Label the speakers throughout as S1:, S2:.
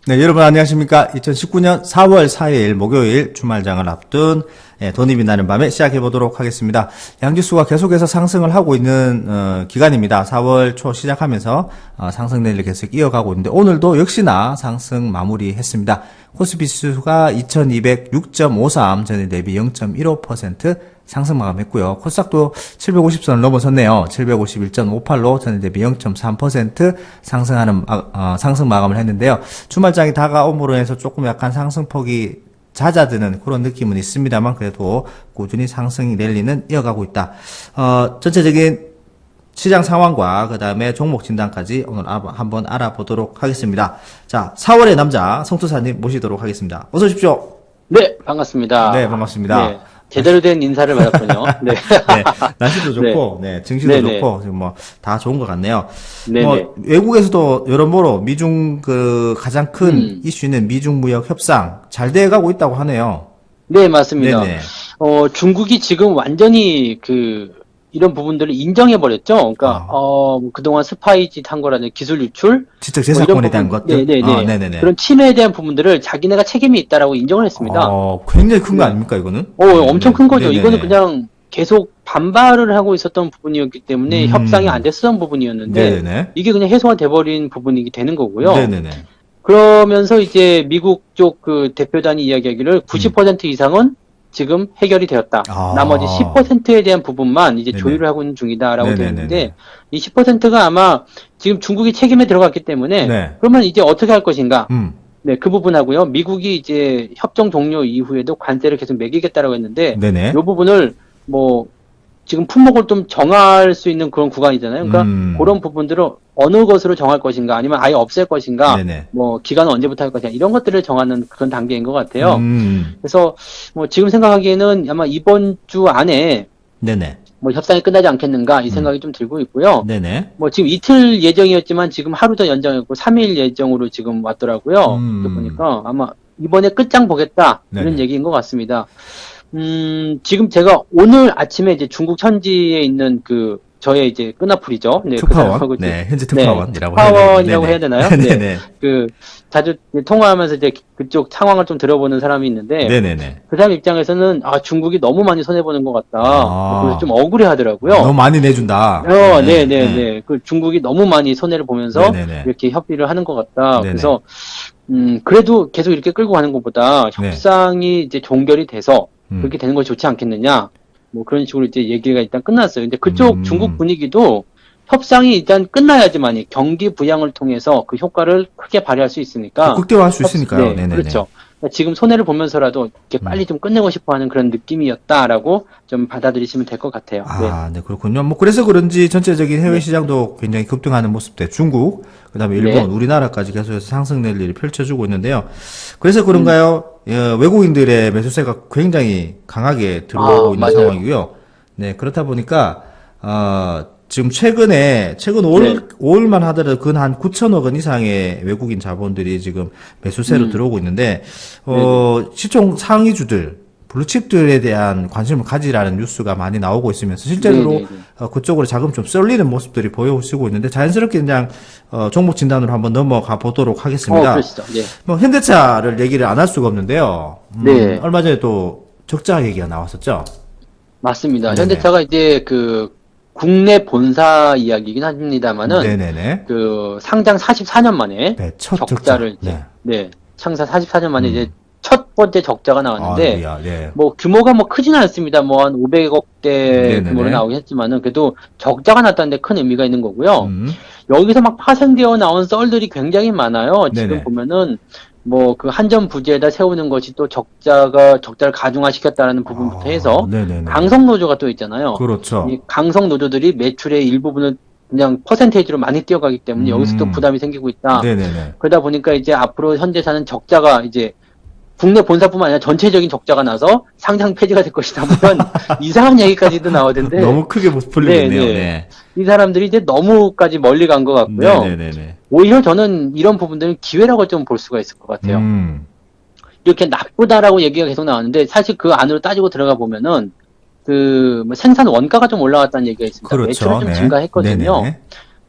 S1: 네, 여러분 안녕하십니까? 2019년 4월 4일 목요일 주말장을 앞둔 돈이 빛나는 밤에 시작해 보도록 하겠습니다. 양지수가 계속해서 상승을 하고 있는 기간입니다. 4월 초 시작하면서 상승 랠리 계속 이어가고 있는데 오늘도 역시나 상승 마무리했습니다. 코스피 지수가 2206.53 전일 대비 0.15% 상승 마감했고요. 코스닥도 750선을 넘어섰네요. 751.58로 전일 대비 0.3% 상승하는 상승 마감을 했는데요. 주말장이 다가옴으로 해서 조금 약간 상승폭이 잦아드는 그런 느낌은 있습니다만 그래도 꾸준히 상승 랠리는 이어가고 있다. 전체적인 시장 상황과 그 다음에 종목 진단까지 오늘 한번 알아보도록 하겠습니다. 자, 4월의 남자 성투사님 모시도록 하겠습니다. 어서 오십시오.
S2: 네, 반갑습니다.
S1: 네, 반갑습니다.
S2: 네, 제대로 된 인사를 받았군요. 네.
S1: 네, 날씨도 좋고, 네, 증시도
S2: 네네.
S1: 좋고, 지금 뭐, 다 좋은 것 같네요.
S2: 네네.
S1: 뭐, 외국에서도 여러모로 미중 가장 큰 이슈는 미중 무역 협상 잘 돼가고 있다고 하네요.
S2: 네, 맞습니다.
S1: 네네.
S2: 중국이 지금 완전히 이런 부분들을 인정해버렸죠. 그러니까, 그동안 스파이짓 한 거라는 기술 유출,
S1: 지적
S2: 뭐 이런
S1: 재산권에 대한
S2: 부분,
S1: 것들.
S2: 네네네.
S1: 네네네.
S2: 그런 침해에 대한 부분들을 자기네가 책임이 있다라고 인정을 했습니다.
S1: 굉장히 큰 거 아닙니까, 이거는?
S2: 엄청 큰 거죠.
S1: 네네네.
S2: 이거는 그냥 계속 반발을 하고 있었던 부분이었기 때문에 협상이 안 됐었던 부분이었는데,
S1: 네네네.
S2: 이게 그냥 해소가 돼버린 부분이 되는 거고요.
S1: 네네네.
S2: 그러면서 이제 미국 쪽 대표단이 이야기하기를 90% 이상은 지금 해결이 되었다. 나머지 10%에 대한 부분만 이제
S1: 네네.
S2: 조율을 하고 있는 중이다라고 되어
S1: 네네네네.
S2: 있는데 이 10%가 아마 지금 중국이 책임에 들어갔기 때문에
S1: 네.
S2: 그러면 이제 어떻게 할 것인가?
S1: 음.
S2: 네, 그 부분하고요. 미국이 이제 협정 종료 이후에도 관세를 계속 매기겠다라고 했는데
S1: 네네.
S2: 이 부분을 뭐 지금 품목을 좀 정할 수 있는 그런 구간이잖아요. 그러니까 그런 부분들을 어느 것으로 정할 것인가 아니면 아예 없앨 것인가
S1: 네네.
S2: 뭐 기간은 언제부터 할 것인가 이런 것들을 정하는 그런 단계인 것 같아요. 그래서 뭐 지금 생각하기에는 아마 이번 주 안에
S1: 네네.
S2: 뭐 협상이 끝나지 않겠는가 이 생각이 좀 들고 있고요.
S1: 네네.
S2: 뭐 지금 이틀 예정이었지만 지금 하루 더 연장했고 3일 예정으로 지금 왔더라고요. 그러다 보니까 아마 이번에 끝장 보겠다 이런
S1: 네네.
S2: 얘기인 것 같습니다. 지금 제가 오늘 아침에 이제 중국 현지에 있는 저의 이제 끈앞풀이죠. 네,
S1: 특파원. 네, 현재 특파원이라고 해야
S2: 특파원이라고 해야 되나요?
S1: 네네.
S2: 네. 자주 통화하면서 이제 그쪽 상황을 좀 들어보는 사람이 있는데,
S1: 네네네.
S2: 그 사람 입장에서는, 중국이 너무 많이 손해보는 것 같다. 그래서 좀 억울해 하더라고요.
S1: 너무 많이 내준다.
S2: 네네네. 중국이 너무 많이 손해를 보면서
S1: 네네네.
S2: 이렇게 협의를 하는 것 같다.
S1: 네네.
S2: 그래서, 그래도 계속 이렇게 끌고 가는 것보다
S1: 네.
S2: 협상이 이제 종결이 돼서 그렇게 되는 것이 좋지 않겠느냐. 뭐 그런 식으로 이제 얘기가 일단 끝났어요. 근데 그쪽 중국 분위기도 협상이 일단 끝나야지만이 경기 부양을 통해서 그 효과를 크게 발휘할 수 있으니까.
S1: 극대화할 수 있으니까요.
S2: 네,
S1: 네네네.
S2: 그렇죠. 지금 손해를 보면서라도 이렇게 빨리 좀 끝내고 싶어 하는 그런 느낌이었다라고 좀 받아들이시면 될 것 같아요.
S1: 네, 그렇군요. 뭐, 그래서 그런지 전체적인 해외 시장도 굉장히 급등하는 모습들, 중국, 그 다음에 일본,
S2: 네.
S1: 우리나라까지 계속해서 상승 랠리를 펼쳐주고 있는데요. 그래서 그런가요? 외국인들의 매수세가 굉장히 강하게 들어오고 있는
S2: 맞아요.
S1: 상황이고요. 네, 그렇다 보니까, 지금 최근
S2: 네.
S1: 5월만 하더라도 근 한 9천억 원 이상의 외국인 자본들이 지금 매수세로 들어오고 있는데, 시총 상위주들, 블루칩들에 대한 관심을 가지라는 뉴스가 많이 나오고 있으면서 실제로
S2: 네네네.
S1: 그쪽으로 자금 좀 쏠리는 모습들이 보여오고 있는데 자연스럽게 그냥 종목 진단으로 한번 넘어가 보도록 하겠습니다.
S2: 그러시죠. 네.
S1: 뭐 현대차를 얘기를 안 할 수가 없는데요.
S2: 네.
S1: 얼마 전에 또 적자 얘기가 나왔었죠.
S2: 맞습니다.
S1: 네네.
S2: 현대차가 이제 국내 본사 이야기이긴 합니다만은
S1: 네네네.
S2: 상장 44년 만에
S1: 네, 첫
S2: 적자를
S1: 적자.
S2: 이제 창사 44년 만에 이제 첫 번째 적자가 나왔는데
S1: 네.
S2: 뭐 규모가 뭐 크지는 않습니다. 뭐 한 500억대
S1: 네네네.
S2: 규모로 나오긴 했지만은 그래도 적자가 났다는 데 큰 의미가 있는 거고요.
S1: 음.
S2: 여기서 막 파생되어 나온 썰들이 굉장히 많아요. 지금
S1: 네네.
S2: 보면은 뭐 한전 부지에다 세우는 것이 또 적자를 가중화시켰다라는 부분부터 해서
S1: 네네네.
S2: 강성 노조가 또 있잖아요.
S1: 그렇죠.
S2: 이 강성 노조들이 매출의 일부분을 그냥 퍼센테이지로 많이 뛰어가기 때문에 여기서 또 부담이 생기고 있다.
S1: 네네네.
S2: 그러다 보니까 이제 앞으로 현대사는 적자가 이제 국내 본사뿐만 아니라 전체적인 적자가 나서 상장 폐지가 될 것이다. 물론 이상한 얘기까지도 나오던데
S1: 너무 크게 불리겠네요.
S2: 네.
S1: 네.
S2: 이 사람들이 이제 너무까지 멀리 간 것 같고요.
S1: 네네네.
S2: 오히려 저는 이런 부분들은 기회라고 좀 볼 수가 있을 것 같아요. 이렇게 나쁘다라고 얘기가 계속 나왔는데 사실 그 안으로 따지고 들어가 보면은 뭐 생산 원가가 좀 올라갔다는 얘기가 있습니다.
S1: 그렇죠.
S2: 매출은 좀
S1: 네.
S2: 증가했거든요.
S1: 네네네.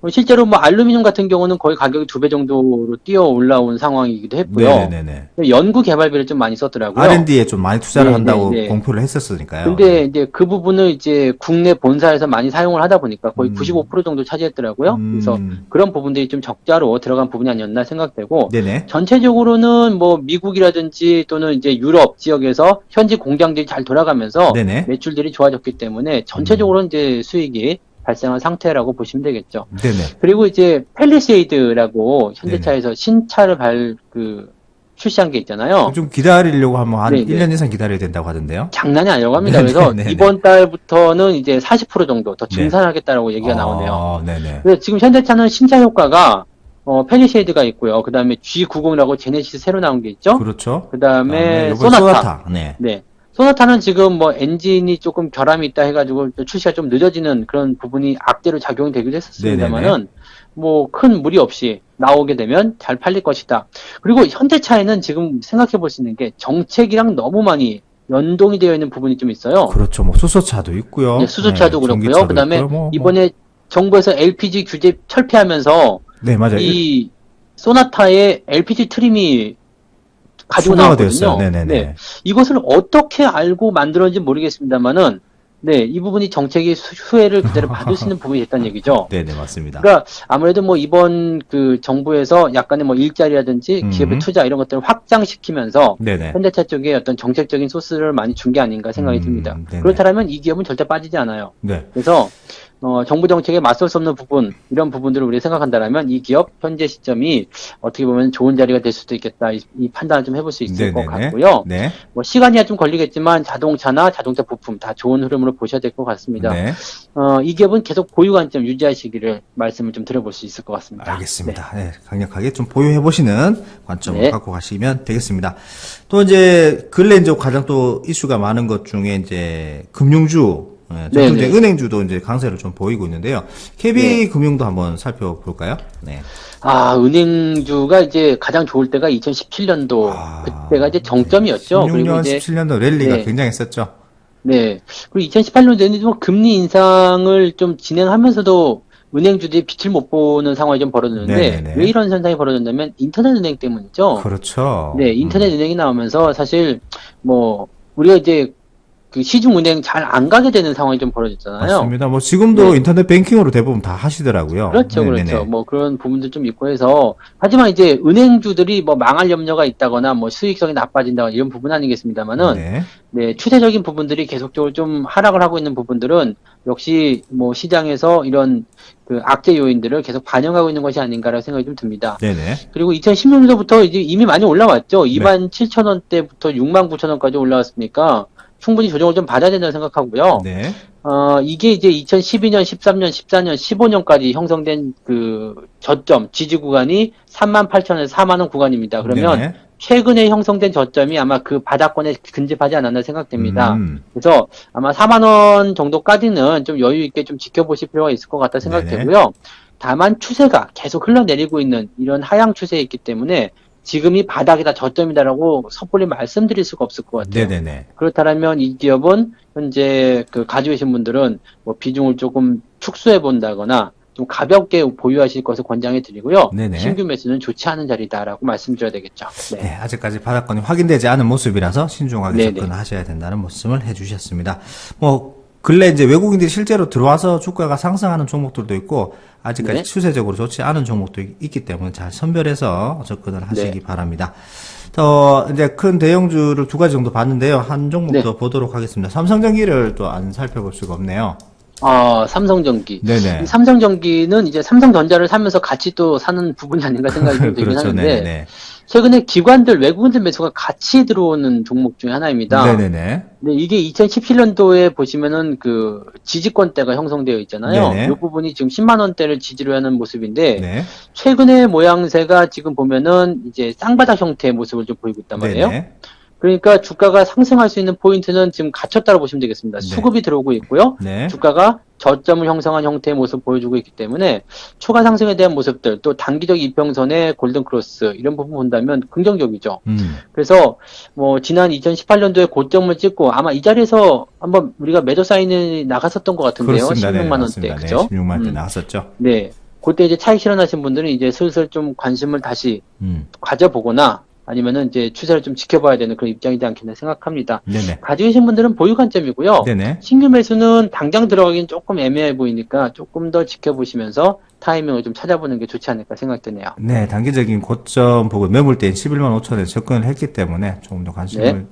S2: 실제로 뭐 알루미늄 같은 경우는 거의 가격이 2배 정도로 뛰어 올라온 상황이기도 했고요.
S1: 네네네.
S2: 연구 개발비를 좀 많이 썼더라고요.
S1: R&D에 좀 많이 투자를 한다고
S2: 네네네.
S1: 공표를 했었으니까요.
S2: 근데 이제 그 부분을 이제 국내 본사에서 많이 사용을 하다 보니까 거의 95% 정도 차지했더라고요. 그래서 그런 부분들이 좀 적자로 들어간 부분이 아니었나 생각되고,
S1: 네네.
S2: 전체적으로는 뭐 미국이라든지 또는 이제 유럽 지역에서 현지 공장들이 잘 돌아가면서
S1: 네네.
S2: 매출들이 좋아졌기 때문에 전체적으로 이제 수익이 발생한 상태라고 보시면 되겠죠.
S1: 네네.
S2: 그리고 이제 펠리세이드라고 현대차에서 신차를 출시한 게 있잖아요.
S1: 좀 기다리려고 하면 한
S2: 네네.
S1: 1년 이상 기다려야 된다고 하던데요.
S2: 장난이 아니라고 합니다.
S1: 네네네네.
S2: 그래서 이번 달부터는 이제 40% 정도 더 증산하겠다라고 얘기가 나오네요.
S1: 네네.
S2: 그래서 지금 현대차는 신차 효과가 펠리세이드가 있고요. 그 다음에 G90이라고 제네시스 새로 나온 게 있죠.
S1: 그렇죠.
S2: 그 다음에
S1: 요번
S2: 소나타.
S1: 네.
S2: 네. 소나타는 지금 뭐 엔진이 조금 결함이 있다 해가지고 출시가 좀 늦어지는 그런 부분이 악재로 작용이 되기도 했었습니다만은 뭐 큰 무리 없이 나오게 되면 잘 팔릴 것이다. 그리고 현대차에는 지금 생각해 볼 수 있는 게 정책이랑 너무 많이 연동이 되어 있는 부분이 좀 있어요.
S1: 그렇죠. 뭐 수소차도 있고요.
S2: 네, 수소차도 그렇고요.
S1: 전기차도
S2: 그다음에
S1: 있고요. 뭐.
S2: 이번에 정부에서 LPG 규제 철폐하면서
S1: 네, 맞아요.
S2: 이 소나타에 LPG 트림이 가지고
S1: 추가가
S2: 나왔거든요.
S1: 되었어요. 네네네.
S2: 네. 이것을 어떻게 알고 만들었는지 모르겠습니다만은, 네, 이 부분이 정책의 수혜를 그대로 받을 수 있는 부분이 됐다는 얘기죠.
S1: 네네, 맞습니다.
S2: 그러니까 아무래도 뭐 이번 그 정부에서 약간의 뭐 일자리라든지 기업의 투자 이런 것들을 확장시키면서
S1: 네네.
S2: 현대차 쪽에 어떤 정책적인 소스를 많이 준 게 아닌가 생각이 듭니다.
S1: 네네.
S2: 그렇다면 이 기업은 절대 빠지지 않아요.
S1: 네.
S2: 그래서 정부 정책에 맞설 수 없는 부분, 이런 부분들을 우리가 생각한다면 이 기업 현재 시점이 어떻게 보면 좋은 자리가 될 수도 있겠다. 이 판단을 좀 해볼 수 있을 것 같고요.
S1: 네.
S2: 뭐 시간이 좀 걸리겠지만 자동차나 자동차 부품 다 좋은 흐름으로 보셔야 될 것 같습니다.
S1: 네.
S2: 이 기업은 계속 보유 관점 유지하시기를 말씀을 좀 드려볼 수 있을 것 같습니다.
S1: 알겠습니다. 네. 강력하게 좀 보유해 보시는 관점을
S2: 네.
S1: 갖고 가시면 되겠습니다. 또 이제 근래 이제 가장 또 이슈가 많은 것 중에 이제 금융주, 전통적인 은행주도 이제 강세를 좀 보이고 있는데요. KB금융도 한번 살펴볼까요? 네.
S2: 은행주가 이제 가장 좋을 때가 2017년도 그때가 이제 정점이었죠.
S1: 16년,
S2: 그리고 이제
S1: 17년도 랠리가
S2: 네.
S1: 굉장했었죠.
S2: 네. 그리고 2018년도에는 좀 금리 인상을 좀 진행하면서도 은행주들이 빛을 못 보는 상황이 좀 벌어졌는데,
S1: 네네네.
S2: 왜 이런 현상이 벌어졌냐면 인터넷 은행 때문이죠.
S1: 그렇죠.
S2: 네, 인터넷 은행이 나오면서 사실 뭐 우리가 이제 그 시중은행 잘 안 가게 되는 상황이 좀 벌어졌잖아요.
S1: 맞습니다. 뭐 지금도
S2: 네.
S1: 인터넷 뱅킹으로 대부분 다 하시더라고요.
S2: 그렇죠,
S1: 네네네.
S2: 그렇죠. 뭐 그런 부분도 좀 있고 해서, 하지만 이제 은행주들이 뭐 망할 염려가 있다거나 뭐 수익성이 나빠진다거나 이런 부분 아니겠습니다만은,
S1: 네.
S2: 네, 추세적인 부분들이 계속적으로 좀 하락을 하고 있는 부분들은 역시 뭐 시장에서 이런 그 악재 요인들을 계속 반영하고 있는 것이 아닌가라고 생각이 좀 듭니다.
S1: 네네.
S2: 그리고 2016년도부터 이제 이미 많이 올라왔죠. 27,000원대부터 69,000원까지 올라왔으니까 충분히 조정을 좀 받아야 된다고 생각하고요.
S1: 네.
S2: 이게 이제 2012년, 13년, 14년, 15년까지 형성된 그 저점, 지지 구간이 38,000원에서 4만원 구간입니다. 그러면
S1: 네네.
S2: 최근에 형성된 저점이 아마 그 바닥권에 근접하지 않았나 생각됩니다. 그래서 아마 4만원 정도까지는 좀 여유 있게 좀 지켜보실 필요가 있을 것 같다 생각되고요. 다만 추세가 계속 흘러내리고 있는 이런 하향 추세에 있기 때문에 지금이 바닥이다, 저점이다라고 섣불리 말씀드릴 수가 없을 것 같아요.
S1: 네네네.
S2: 그렇다면 이 기업은 현재 그 가지고 계신 분들은 뭐 비중을 조금 축소해 본다거나 좀 가볍게 보유하실 것을 권장해 드리고요.
S1: 네네.
S2: 신규 매수는 좋지 않은 자리다라고 말씀드려야 되겠죠. 네.
S1: 네, 아직까지 바닥권이 확인되지 않은 모습이라서 신중하게
S2: 네네.
S1: 접근하셔야 된다는 말씀을 해주셨습니다. 뭐 근래 이제 외국인들이 실제로 들어와서 주가가 상승하는 종목들도 있고 아직까지
S2: 네.
S1: 추세적으로 좋지 않은 종목도 있기 때문에 잘 선별해서 접근을 하시기
S2: 네.
S1: 바랍니다. 더 이제 큰 대형주를 두 가지 정도 봤는데요. 한 종목
S2: 네.
S1: 더 보도록 하겠습니다. 삼성전기를 또 안 살펴볼 수가 없네요.
S2: 삼성전기.
S1: 네네.
S2: 이 삼성전기는 이제 삼성전자를 사면서 같이 또 사는 부분이 아닌가 생각이 좀 들긴
S1: 그렇죠.
S2: 하는데,
S1: 네네.
S2: 최근에 기관들, 외국인들 매수가 같이 들어오는 종목 중에 하나입니다.
S1: 네네네.
S2: 근데 이게 2017년도에 보시면은 그 지지권대가 형성되어 있잖아요.
S1: 네네.
S2: 이 부분이 지금 10만 원대를 지지로 하는 모습인데,
S1: 네.
S2: 최근의 모양새가 지금 보면은 이제 쌍바닥 형태의 모습을 좀 보이고 있단 말이에요.
S1: 네네.
S2: 그러니까 주가가 상승할 수 있는 포인트는 지금 갇혔다고 보시면 되겠습니다.
S1: 네.
S2: 수급이 들어오고 있고요.
S1: 네.
S2: 주가가 저점을 형성한 형태의 모습을 보여주고 있기 때문에 추가 상승에 대한 모습들, 또 단기적 이평선의 골든 크로스 이런 부분 본다면 긍정적이죠. 그래서 뭐 지난 2018년도에 고점을 찍고 아마 이 자리에서 한번 우리가 매도 사인이 나갔었던 것 같은데요.
S1: 그렇습니다.
S2: 16만 원대,
S1: 맞습니다.
S2: 그죠?
S1: 네, 16만 원대 나왔었죠.
S2: 네. 그때 이제 차익 실현하신 분들은 이제 슬슬 좀 관심을 다시 가져보거나 아니면은 이제 추세를 좀 지켜봐야 되는 그런 입장이지 않겠나 생각합니다.
S1: 네네.
S2: 가지고 계신 분들은 보유 관점이고요.
S1: 네네.
S2: 신규 매수는 당장 들어가긴 조금 애매해 보이니까 조금 더 지켜보시면서 타이밍을 좀 찾아보는 게 좋지 않을까 생각되네요.
S1: 네, 단기적인 고점 보고 매물대인 11만 5천에 접근을 했기 때문에 조금 더 관심을,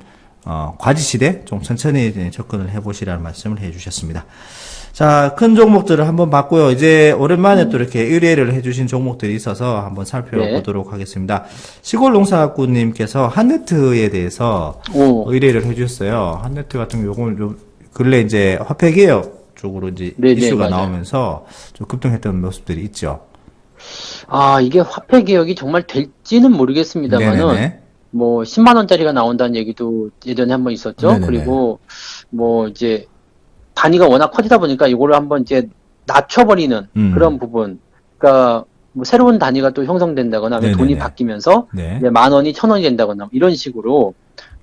S1: 과지시대 좀 천천히 접근을 해보시라는 말씀을 해주셨습니다. 자, 큰 종목들을 한번 봤고요. 이제 오랜만에 또 이렇게 의뢰를 해주신 종목들이 있어서 한번 살펴보도록 하겠습니다. 시골농사꾼님께서 한네트에 대해서 의뢰를 해주셨어요. 한네트 같은 경우 요즘 근래 이제 화폐개혁 쪽으로 이제 이슈가
S2: 맞아요.
S1: 나오면서 좀 급등했던 모습들이 있죠.
S2: 아, 이게 화폐 개혁이 정말 될지는 모르겠습니다만은
S1: 네네네.
S2: 뭐 10만 원짜리가 나온다는 얘기도 예전에 한번 있었죠.
S1: 네네네.
S2: 그리고 뭐 이제 단위가 워낙 커지다 보니까 이거를 한번 이제 낮춰버리는 그런 부분. 그러니까 뭐 새로운 단위가 또 형성된다거나 아니면 돈이
S1: 네네네.
S2: 바뀌면서
S1: 네.
S2: 이제 10,000원이 1,000원이 된다거나 이런 식으로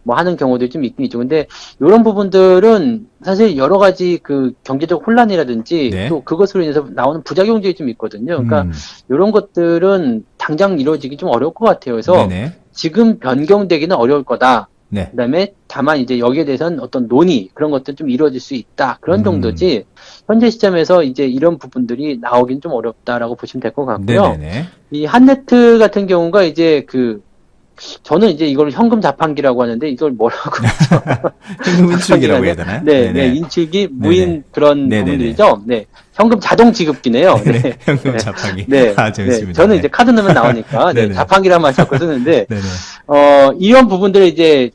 S2: 뭐 하는 경우들이 좀 있긴 있죠. 근데 이런 부분들은 사실 여러 가지 그 경제적 혼란이라든지
S1: 네.
S2: 또 그것으로 인해서 나오는 부작용들이 좀 있거든요. 그러니까 이런 것들은 당장 이루어지기 좀 어려울 것 같아요. 그래서
S1: 네네.
S2: 지금 변경되기는 어려울 거다.
S1: 네.
S2: 그다음에 다만 이제 여기에 대해서는 어떤 논의 그런 것들 좀 이루어질 수 있다. 그런 정도지. 현재 시점에서 이제 이런 부분들이 나오긴 좀 어렵다라고 보시면 될 것 같고요.
S1: 네네네.
S2: 이 한네트 같은 경우가 이제 저는 이제 이걸 현금 자판기라고 하는데 이걸 뭐라고 하죠?
S1: 현금 인출기라고 해야 되나요?
S2: 네, 네, 인출기, 무인
S1: 네네.
S2: 그런
S1: 네네네.
S2: 부분들이죠. 네, 현금 자동 지급기네요.
S1: 네.
S2: 네,
S1: 현금 자판기.
S2: 네,
S1: 아, 재밌습니다.
S2: 네, 저는 이제 카드 넣으면 나오니까 네,
S1: 네네.
S2: 자판기란 말 자꾸 쓰는데
S1: 네네.
S2: 이런 부분들을 이제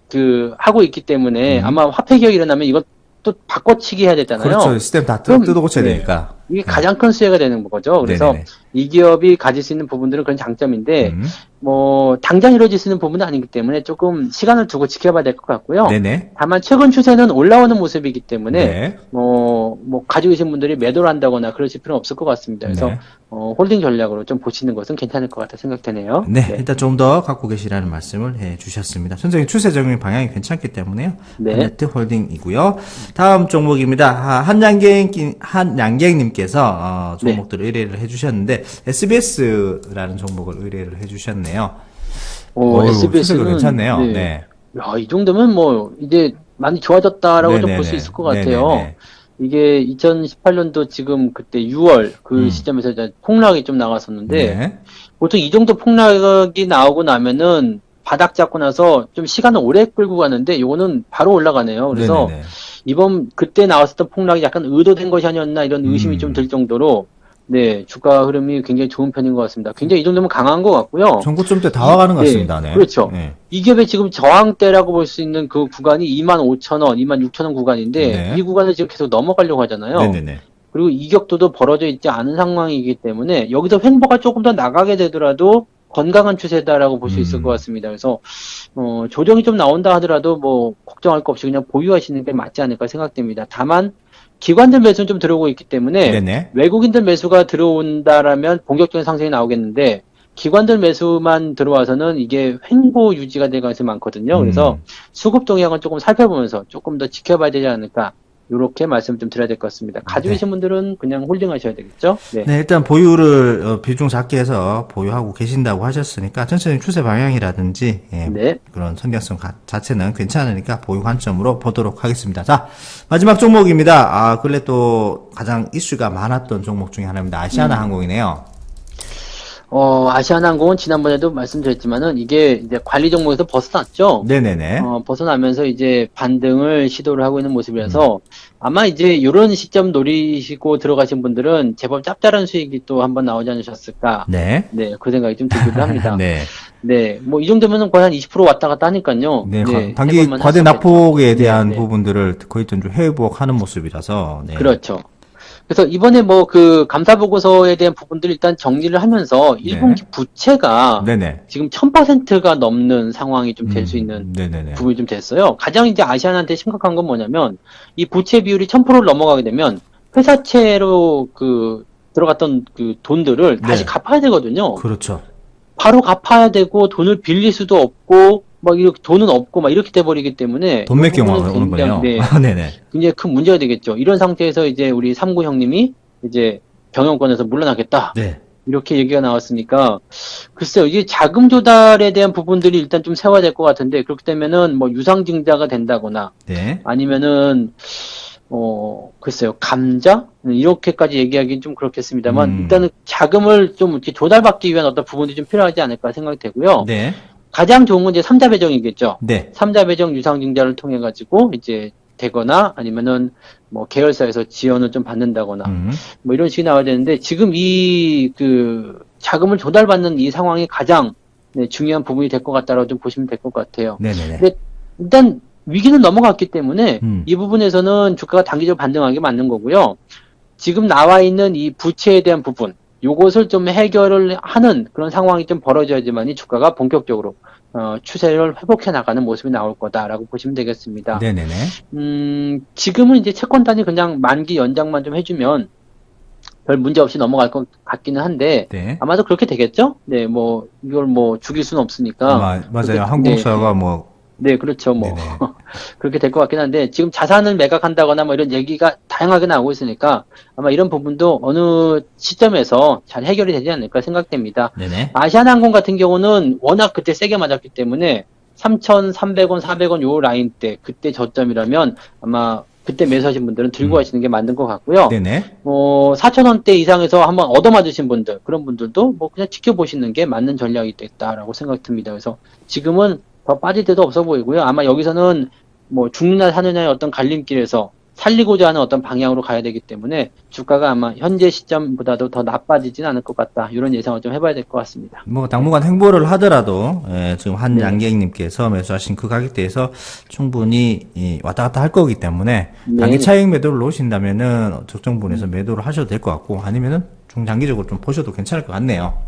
S2: 하고 있기 때문에 아마 화폐 개혁이 일어나면 이것 또 바꿔치기 해야 되잖아요.
S1: 그렇죠. 시스템 다
S2: 그럼,
S1: 뜯어고쳐야
S2: 네.
S1: 되니까.
S2: 이게 가장 큰 수혜가 되는 거죠. 그래서
S1: 네네네.
S2: 이 기업이 가질 수 있는 부분들은 그런 장점인데, 뭐, 당장 이루어질 수 있는 부분은 아니기 때문에 조금 시간을 두고 지켜봐야 될 것 같고요.
S1: 네네.
S2: 다만 최근 추세는 올라오는 모습이기 때문에,
S1: 네.
S2: 뭐, 가지고 계신 분들이 매도를 한다거나 그러실 필요는 없을 것 같습니다. 그래서,
S1: 네.
S2: 홀딩 전략으로 좀 보시는 것은 괜찮을 것 같아 생각되네요.
S1: 네, 일단 좀 더 갖고 계시라는 말씀을 해 주셨습니다. 전적인 추세적인 방향이 괜찮기 때문에요.
S2: 네.
S1: 한네트 홀딩이고요. 다음 종목입니다. 한양갱님께서 종목들을 의뢰를 해주셨는데 SBS라는 종목을 의뢰를 해주셨네요. 추세가
S2: SBS는
S1: 괜찮네요. 네.
S2: 야, 이 정도면 뭐 이제 많이 좋아졌다라고 좀 볼 수
S1: 네네네.
S2: 있을 것 같아요.
S1: 네네네.
S2: 이게 2018년도 지금 그때 6월 그 시점에서 이제 폭락이 좀 나갔었는데
S1: 네.
S2: 보통 이 정도 폭락이 나오고 나면은 바닥 잡고 나서 좀 시간을 오래 끌고 가는데 요거는 바로 올라가네요. 그래서
S1: 네네네.
S2: 이번 그때 나왔었던 폭락이 약간 의도된 것이 아니었나 이런 의심이 좀 들 정도로 네, 주가 흐름이 굉장히 좋은 편인 것 같습니다. 굉장히 이 정도면 강한 것 같고요.
S1: 전고점대 다 와가는 것 같습니다. 네.
S2: 그렇죠.
S1: 네.
S2: 이 기업의 지금 저항대라고 볼 수 있는 그 구간이 25,000원, 26,000원 구간인데
S1: 네.
S2: 이 구간을 지금 계속 넘어가려고 하잖아요.
S1: 네네네.
S2: 그리고 이격도도 벌어져 있지 않은 상황이기 때문에 여기서 횡보가 조금 더 나가게 되더라도 건강한 추세다라고 볼 수 있을 것 같습니다. 그래서 조정이 좀 나온다 하더라도 뭐 걱정할 거 없이 그냥 보유하시는 게 맞지 않을까 생각됩니다. 다만 기관들 매수는 좀 들어오고 있기 때문에
S1: 네네.
S2: 외국인들 매수가 들어온다라면 본격적인 상승이 나오겠는데 기관들 매수만 들어와서는 이게 횡보 유지가 될 가능성이 많거든요. 그래서 수급 동향을 조금 살펴보면서 조금 더 지켜봐야 되지 않을까 이렇게 말씀 좀 드려야 될 것 같습니다. 가지고 계신 분들은 그냥 홀딩하셔야 되겠죠. 네.
S1: 네, 일단 보유를 비중 작게 해서 보유하고 계신다고 하셨으니까 전체적인 추세 방향이라든지
S2: 네.
S1: 그런 선량성 자체는 괜찮으니까 보유 관점으로 보도록 하겠습니다. 자, 마지막 종목입니다. 근래 또 가장 이슈가 많았던 종목 중에 하나입니다. 아시아나 항공이네요.
S2: 아시아나항공은 지난번에도 말씀드렸지만은 이게 이제 관리 종목에서 벗어났죠.
S1: 네네네.
S2: 벗어나면서 이제 반등을 시도를 하고 있는 모습이라서 아마 이제 이런 시점 노리시고 들어가신 분들은 제법 짭짤한 수익이 또 한번 나오지 않으셨을까.
S1: 네.
S2: 네, 그 생각이 좀 들기도 합니다.
S1: 네.
S2: 네, 뭐 이 정도면은 거의 한 20% 왔다 갔다 하니까요.
S1: 네,
S2: 네,
S1: 단기
S2: 해볼만
S1: 과대
S2: 하시겠죠.
S1: 낙폭에 대한
S2: 네.
S1: 부분들을 거의 좀 회복하는 모습이라서. 네.
S2: 그렇죠. 그래서 이번에 뭐 그 감사 보고서에 대한 부분들을 일단 정리를 하면서 1분기 부채가
S1: 네네.
S2: 지금 1000%가 넘는 상황이 좀 될 수 있는
S1: 네네네.
S2: 부분이 좀 됐어요. 가장 이제 아시안한테 심각한 건 뭐냐면 이 부채 비율이 1000%를 넘어가게 되면 회사채로 들어갔던 그 돈들을 다시 갚아야 되거든요.
S1: 그렇죠.
S2: 바로 갚아야 되고 돈을 빌릴 수도 없고 막 이렇게 돈은 없고 막 이렇게 돼버리기 때문에
S1: 돈 몇 경우가
S2: 부분은
S1: 오는 거네요.
S2: 굉장히,
S1: 네네.
S2: 굉장히 큰 문제가 되겠죠. 이런 상태에서 이제 우리 삼구 형님이 이제 경영권에서 물러나겠다.
S1: 네.
S2: 이렇게 얘기가 나왔으니까 글쎄요, 이게 자금 조달에 대한 부분들이 일단 좀 세워야 될 것 같은데 그렇게 되면은 뭐 유상증자가 된다거나
S1: 네.
S2: 아니면은 글쎄요, 감자 이렇게까지 얘기하기는 좀 그렇겠습니다만 일단은 자금을 좀 이렇게 조달받기 위한 어떤 부분이 좀 필요하지 않을까 생각이 되고요.
S1: 네.
S2: 가장 좋은 건 이제 삼자 배정이겠죠.
S1: 네.
S2: 삼자 배정 유상증자를 통해 가지고 이제 되거나 아니면은 뭐 계열사에서 지원을 좀 받는다거나 뭐 이런 식이 나와야 되는데 지금 이 그 자금을 조달받는 이 상황이 가장 네, 중요한 부분이 될 것 같다라고 좀 보시면 될 것 같아요.
S1: 네네네.
S2: 근데 일단 위기는 넘어갔기 때문에 이
S1: 음.
S2: 부분에서는 주가가 단기적으로 반등하는 게 맞는 거고요. 지금 나와 있는 이 부채에 대한 부분, 요것을 좀 해결을 하는 그런 상황이 좀 벌어져야지만이 주가가 본격적으로 추세를 회복해 나가는 모습이 나올 거다라고 보시면 되겠습니다.
S1: 네네네.
S2: 지금은 이제 채권단이 그냥 만기 연장만 좀 해주면 별 문제 없이 넘어갈 것 같기는 한데
S1: 네.
S2: 아마도 그렇게 되겠죠? 네, 뭐 이걸 뭐 죽일 수는 없으니까.
S1: 아마 맞아요.
S2: 그렇게-
S1: 항공사가 뭐
S2: 네, 그렇죠. 뭐
S1: 네네.
S2: 그렇게 될 것 같긴 한데 지금 자산을 매각한다거나 뭐 이런 얘기가 다양하게 나오고 있으니까 아마 이런 부분도 어느 시점에서 잘 해결이 되지 않을까 생각됩니다.
S1: 네네.
S2: 아시아나항공 같은 경우는 워낙 그때 세게 맞았기 때문에 3,300원, 400원 요 라인 때 그때 저점이라면 아마 그때 매수하신 분들은 들고 가시는 게 맞는 것 같고요.
S1: 네네.
S2: 4,000원대 이상에서 한번 얻어맞으신 분들 그런 분들도 뭐 그냥 지켜보시는 게 맞는 전략이 됐다라고 생각이 듭니다. 그래서 지금은 더 빠질 데도 없어 보이고요. 아마 여기서는 뭐 죽느냐 사느냐의 어떤 갈림길에서 살리고자 하는 어떤 방향으로 가야 되기 때문에 주가가 아마 현재 시점보다도 더 나빠지진 않을 것 같다. 이런 예상을 좀 해봐야 될 것 같습니다.
S1: 뭐 당분간 횡보를 하더라도 지금 한
S2: 네.
S1: 양객님께서 매수하신 그 가격대에서 충분히 왔다 갔다 할 거기 때문에
S2: 네.
S1: 단기 차익 매도를 놓으신다면은 적정 부분에서 매도를 하셔도 될 것 같고 아니면은 중장기적으로 좀 보셔도 괜찮을 것 같네요.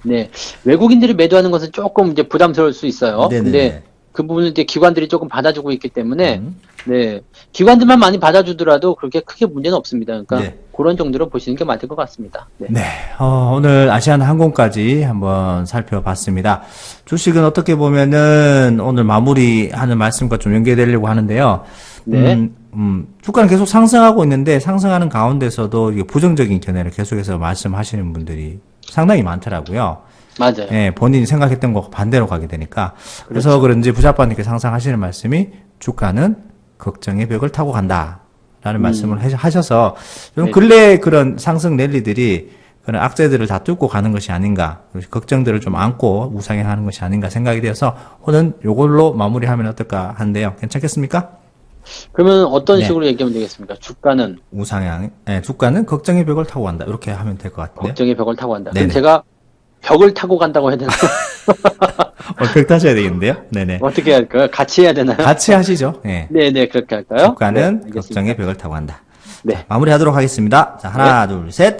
S2: 네. 외국인들이 매도하는 것은 조금 이제 부담스러울 수 있어요.
S1: 네네네.
S2: 근데 그 부분을 이제 기관들이 조금 받아주고 있기 때문에 네. 기관들만 많이 받아주더라도 그렇게 크게 문제는 없습니다. 그러니까
S1: 네.
S2: 그런 정도로 보시는 게 맞을 것 같습니다. 네.
S1: 네, 오늘 아시아나항공까지 한번 살펴봤습니다. 주식은 어떻게 보면은 오늘 마무리하는 말씀과 좀 연계되려고 하는데요.
S2: 네.
S1: 주가는 계속 상승하고 있는데 상승하는 가운데서도 이게 부정적인 견해를 계속해서 말씀하시는 분들이 상당히 많더라고요.
S2: 맞아요.
S1: 예, 본인이 생각했던 것과 반대로 가게 되니까. 그래서 그런지 부자빠님께서 항상 하시는 말씀이 주가는 걱정의 벽을 타고 간다. 라는 말씀을 하셔서 좀
S2: 네.
S1: 근래 그런 상승 랠리들이 그런 악재들을 다 뚫고 가는 것이 아닌가. 걱정들을 좀 안고 우상향하는 것이 아닌가 생각이 되어서 오늘 요걸로 마무리하면 어떨까 하는데요. 괜찮겠습니까?
S2: 그러면 어떤
S1: 네.
S2: 식으로 얘기하면 되겠습니까? 주가는
S1: 우상향, 예, 주가는 걱정의 벽을 타고 간다. 이렇게 하면 될 것 같은데요.
S2: 걱정의 벽을 타고 간다.
S1: 네네.
S2: 그럼 제가 벽을 타고 간다고 해야 되나요?
S1: 벽 타셔야 되겠는데요. 네네.
S2: 어떻게 할까요? 같이 해야 되나요?
S1: 같이 하시죠. 예.
S2: 네네, 그렇게 할까요?
S1: 주가는
S2: 네, 알겠습니다.
S1: 걱정의 벽을 타고 간다.
S2: 네.
S1: 마무리하도록 하겠습니다. 자, 하나, 둘, 셋.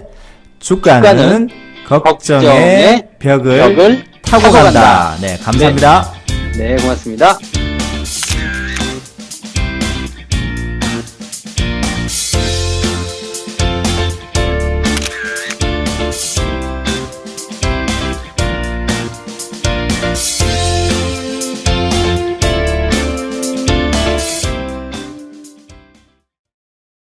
S1: 주가는 걱정의
S2: 걱정의
S1: 벽을
S2: 벽을
S1: 타고
S2: 타고
S1: 간다.
S2: 간다.
S1: 네, 감사합니다.
S2: 네, 고맙습니다.